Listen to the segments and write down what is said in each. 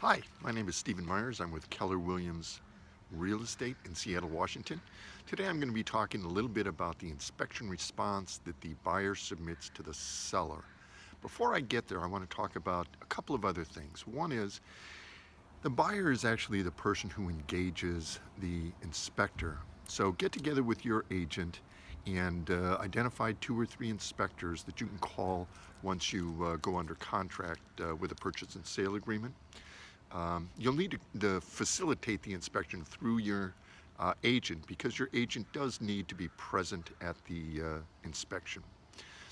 Hi, my name is Stephen Myers. I'm with Keller Williams Real Estate in Seattle, Washington. Today I'm going to be talking a little bit about the inspection response that the buyer submits to the seller. Before I get there, I want to talk about a couple of other things. One is the buyer is actually the person who engages the inspector. So get together with your agent and identify 2 or 3 inspectors that you can call once you go under contract with a purchase and sale agreement. You'll need to facilitate the inspection through your agent because your agent does need to be present at the inspection.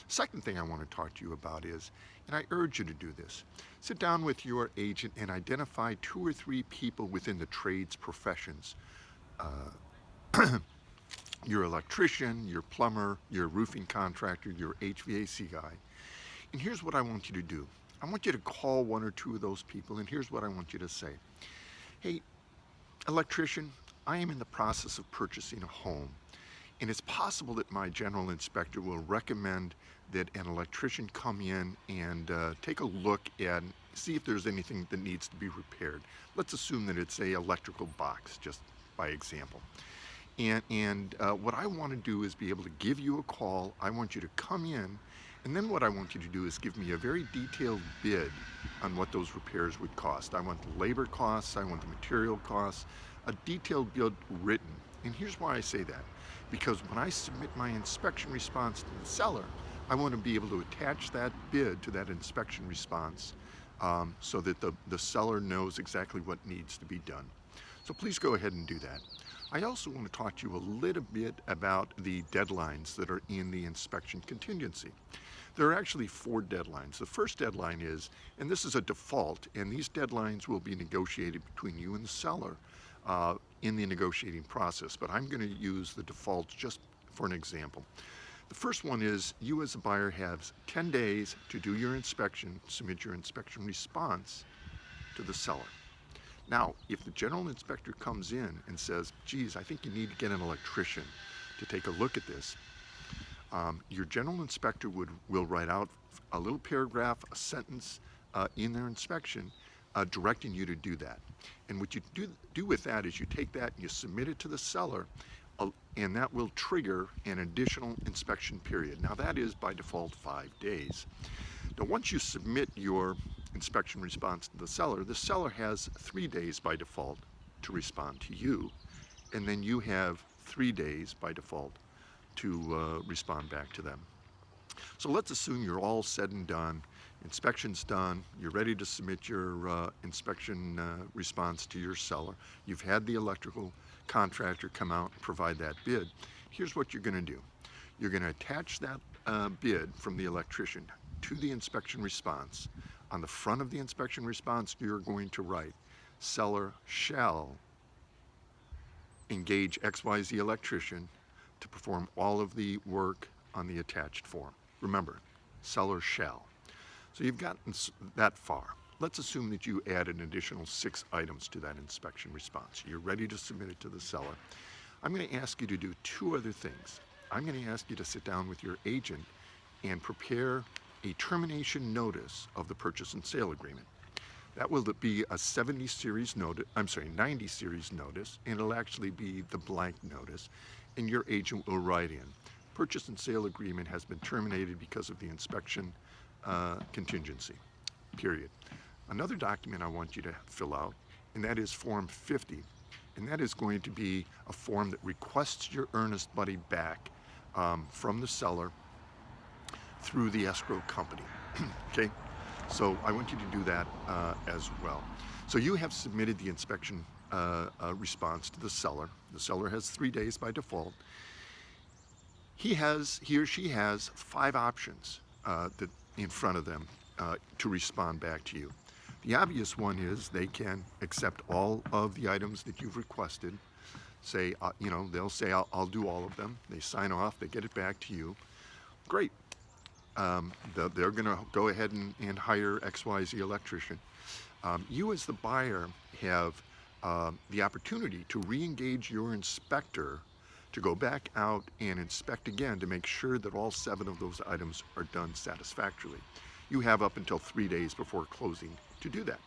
Second thing I want to talk to you about is, and I urge you to do this, sit down with your agent and identify 2 or 3 people within the trades professions. Your electrician, your plumber, your roofing contractor, your HVAC guy. And here's what I want you to do. I want you to call 1 or 2 of those people, and here's what I want you to say. Hey, electrician, I am in the process of purchasing a home, and it's possible that my general inspector will recommend that an electrician come in and take a look and see if there's anything that needs to be repaired. Let's assume that it's a electrical box, just by example. And what I want to do is be able to give you a call. I want you to come in, and then what I want you to do is give me a very detailed bid on what those repairs would cost. I want the labor costs, I want the material costs, a detailed bid written. And here's why I say that. Because when I submit my inspection response to the seller, I want to be able to attach that bid to that inspection response so that the seller knows exactly what needs to be done. So please go ahead and do that. I also want to talk to you a little bit about the deadlines that are in the inspection contingency. There are actually 4 deadlines. The first deadline is, and this is a default, and these deadlines will be negotiated between you and the seller in the negotiating process, but I'm going to use the defaults just for an example. The first one is you as a buyer have 10 days to do your inspection, submit your inspection response to the seller. Now, if the general inspector comes in and says, geez, I think you need to get an electrician to take a look at this, your general inspector will write out a little paragraph, a sentence in their inspection directing you to do that. And what you do with that is you take that and you submit it to the seller, and that will trigger an additional inspection period. Now that is by default 5 days. Now once you submit your inspection response to the seller has 3 days by default to respond to you, and then you have 3 days by default to respond back to them. So let's assume you're all said and done, inspection's done, you're ready to submit your inspection response to your seller. You've had the electrical contractor come out and provide that bid. Here's what you're going to do. You're going to attach that bid from the electrician to the inspection response. On the front of the inspection response, you're going to write, seller shall engage XYZ electrician to perform all of the work on the attached form. Remember, seller shall. So you've gotten that far. Let's assume that you add an additional 6 items to that inspection response. You're ready to submit it to the seller. I'm going to ask you to do 2 other things. I'm going to ask you to sit down with your agent and prepare a termination notice of the purchase and sale agreement. That will be a 90 series notice, and it'll actually be the blank notice, and your agent will write in, purchase and sale agreement has been terminated because of the inspection contingency, period. Another document I want you to fill out, and that is Form 50, and that is going to be a form that requests your earnest money back from the seller through the escrow company. Okay, so I want you to do that as well. So you have submitted the inspection response to the seller. The seller has 3 days by default. He or she has 5 options that in front of them to respond back to you. The obvious one is they can accept all of the items that you've requested. Say, they'll say, I'll do all of them. They sign off, they get it back to you. Great. They're going to go ahead and hire XYZ electrician. You as the buyer have the opportunity to re-engage your inspector to go back out and inspect again to make sure that all 7 of those items are done satisfactorily. You have up until 3 days before closing to do that.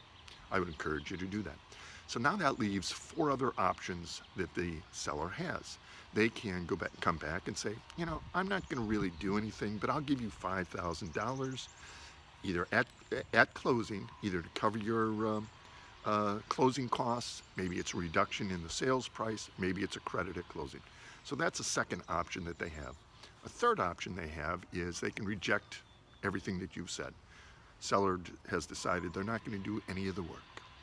I would encourage you to do that. So now that leaves 4 other options that the seller has. They can come back and say, I'm not going to really do anything, but I'll give you $5,000 either at closing, either to cover your closing costs. Maybe it's a reduction in the sales price. Maybe it's a credit at closing. So that's a second option that they have. A third option they have is they can reject everything that you've said. Seller has decided they're not going to do any of the work.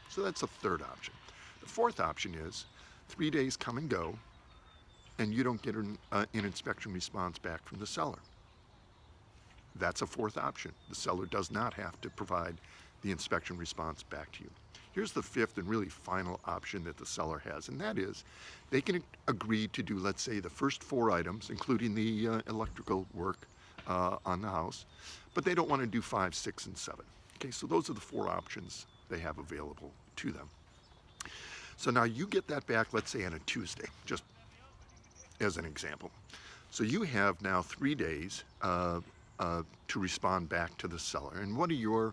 So that's a third option. The fourth option is 3 days come and go, and you don't get an inspection response back from the seller. That's a fourth option. The seller does not have to provide the inspection response back to you. Here's the fifth and really final option that the seller has, and that is they can agree to do, let's say, the first 4 items, including the electrical work on the house, but they don't want to do 5, 6, and 7. Okay, so those are the 4 options they have available to them. So now you get that back, let's say on a Tuesday, just as an example. So you have now 3 days to respond back to the seller. And what are your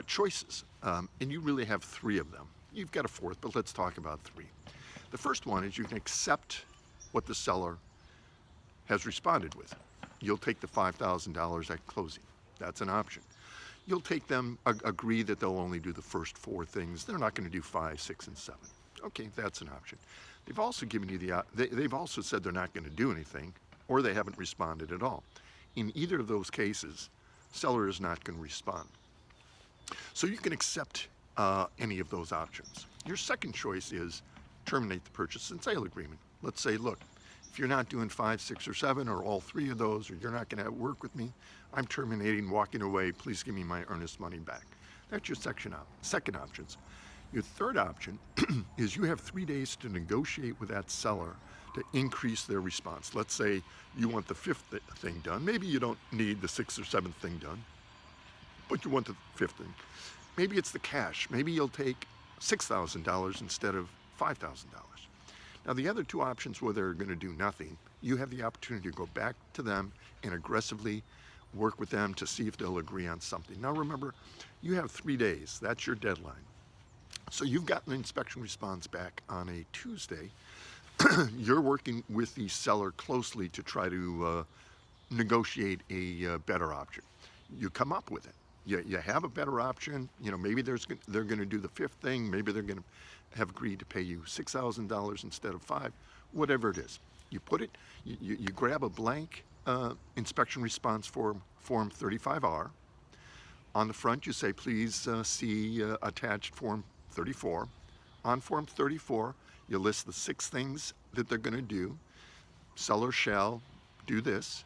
choices? And you really have 3 of them. You've got a fourth, but let's talk about 3. The first one is you can accept what the seller has responded with. You'll take the $5,000 at closing. That's an option. You'll take them, agree that they'll only do the first 4 things. They're not going to do 5, 6, and 7. Okay, that's an option. They've also given you they've also said they're not going to do anything, or they haven't responded at all. In either of those cases, seller is not going to respond. So you can accept any of those options. Your second choice is terminate the purchase and sale agreement. Let's say, look, if you're not doing 5, 6, or 7, or all 3 of those, or you're not going to work with me, I'm terminating, walking away. Please give me my earnest money back. That's your second options. Your third option is you have 3 days to negotiate with that seller to increase their response. Let's say you want the 5th thing done. Maybe you don't need the 6th or 7th thing done, but you want the 5th thing. Maybe it's the cash. Maybe you'll take $6,000 instead of $5,000. Now, the other 2 options where they're going to do nothing, you have the opportunity to go back to them and aggressively work with them to see if they'll agree on something. Now, remember, you have 3 days. That's your deadline. So you've gotten an inspection response back on a Tuesday. You're working with the seller closely to try to negotiate a better option. You come up with it. You have a better option. Maybe they're going to do the 5th thing. Maybe they're going to have agreed to pay you $6,000 instead of 5. Whatever it is, you put it. You grab a blank inspection response form 35R. On the front, you say, please see attached form 34. On form 34, you list the 6 things that they're going to do. Seller shall do this.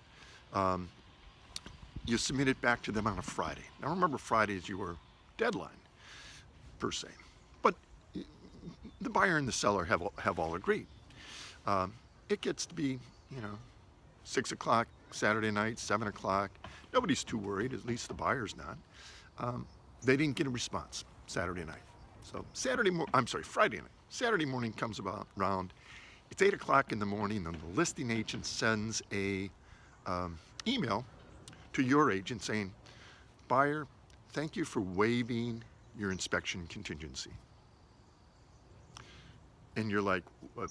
You submit it back to them on a Friday. Now remember, Friday is your deadline, per se. But the buyer and the seller have all agreed. It gets to be, 6 o'clock Saturday night, 7 o'clock. Nobody's too worried, at least the buyer's not. They didn't get a response Saturday night. So Friday night. Saturday morning comes around. It's 8 o'clock in the morning, and the listing agent sends a email to your agent saying, buyer, thank you for waiving your inspection contingency. And you're like, well,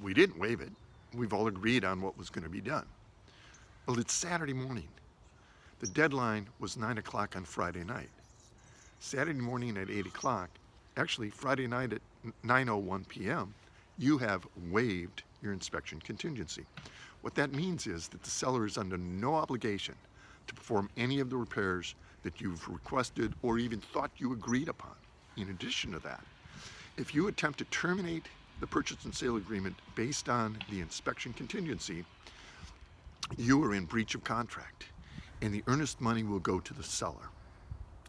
we didn't waive it. We've all agreed on what was going to be done. Well, it's Saturday morning. The deadline was 9 o'clock on Friday night. Saturday morning at 8 o'clock, actually Friday night at 9:01 p.m., you have waived your inspection contingency. What that means is that the seller is under no obligation to perform any of the repairs that you've requested or even thought you agreed upon. In addition to that, if you attempt to terminate the purchase and sale agreement based on the inspection contingency, you are in breach of contract, and the earnest money will go to the seller.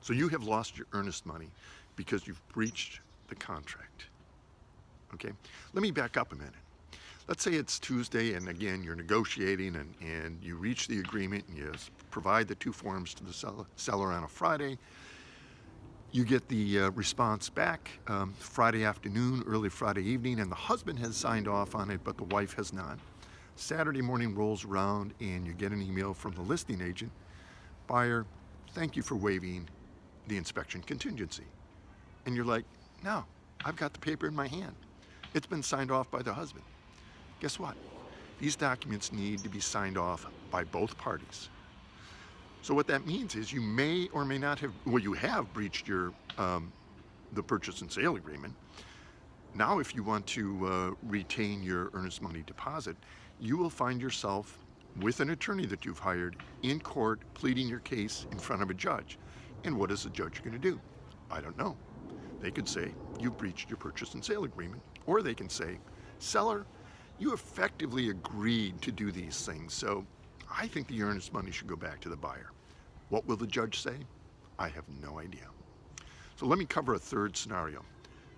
So you have lost your earnest money because you've breached the contract. Okay? Let me back up a minute. Let's say it's Tuesday, and again, you're negotiating, and you reach the agreement, and you provide the 2 forms to the seller on a Friday. You get the response back Friday afternoon, early Friday evening, and the husband has signed off on it, but the wife has not. Saturday morning rolls around, and you get an email from the listing agent. Buyer, thank you for waiving the inspection contingency. And you're like, no, I've got the paper in my hand. It's been signed off by the husband. Guess what? These documents need to be signed off by both parties. So what that means is you may or may not have, well, you have breached your the purchase and sale agreement. Now, if you want to retain your earnest money deposit, you will find yourself with an attorney that you've hired in court pleading your case in front of a judge. And what is the judge going to do? I don't know. They could say, you breached your purchase and sale agreement. Or they can say, seller, you effectively agreed to do these things, so I think the earnest money should go back to the buyer. What will the judge say? I have no idea. So let me cover a third scenario.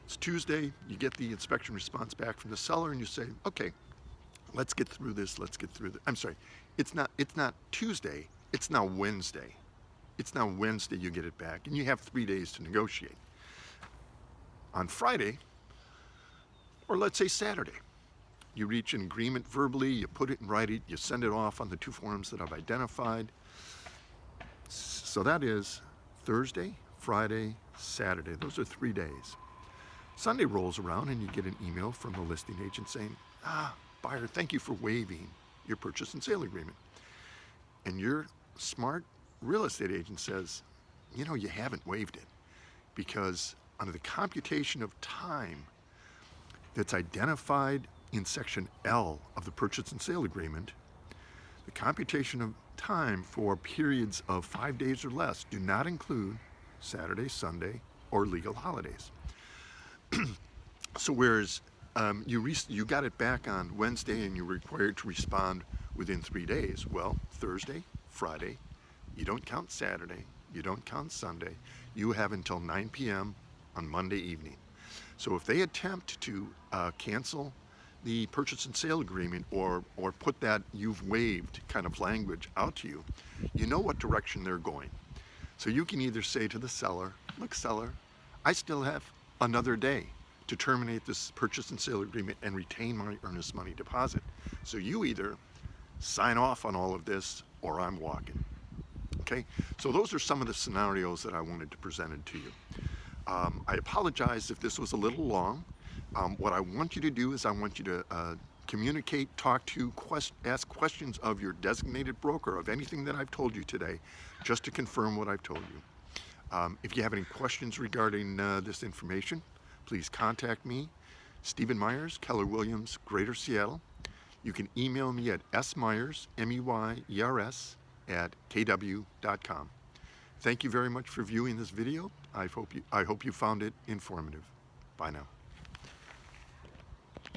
It's Tuesday, you get the inspection response back from the seller and you say, okay, let's get through this, I'm sorry, it's not Tuesday, it's now Wednesday. It's now Wednesday you get it back and you have 3 days to negotiate. On Friday, or let's say Saturday, you reach an agreement verbally, you put it in writing, you send it off on the 2 forms that I've identified. So that is Thursday, Friday, Saturday. Those are 3 days. Sunday rolls around and you get an email from the listing agent saying, buyer, thank you for waiving your purchase and sale agreement. And your smart real estate agent says, you know, you haven't waived it because under the computation of time that's identified in section L of the purchase and sale agreement, the computation of time for periods of 5 days or less do not include Saturday, Sunday, or legal holidays. So whereas you got it back on Wednesday and you're required to respond within 3 days, well, Thursday, Friday, you don't count Saturday, you don't count Sunday, you have until 9 p.m. on Monday evening. So if they attempt to cancel the purchase and sale agreement or put that you've waived kind of language out to you, you know what direction they're going. So you can either say to the seller, look, seller, I still have another day to terminate this purchase and sale agreement and retain my earnest money deposit. So you either sign off on all of this or I'm walking. Okay, so those are some of the scenarios that I wanted to present to you. I apologize if this was a little long. What I want you to do is I want you to communicate, talk to, ask questions of your designated broker of anything that I've told you today, just to confirm what I've told you. If you have any questions regarding this information, please contact me, Stephen Myers, Keller Williams, Greater Seattle. You can email me at smyers, M-E-Y-E-R-S, @kw.com. Thank you very much for viewing this video. I hope you found it informative. Bye now.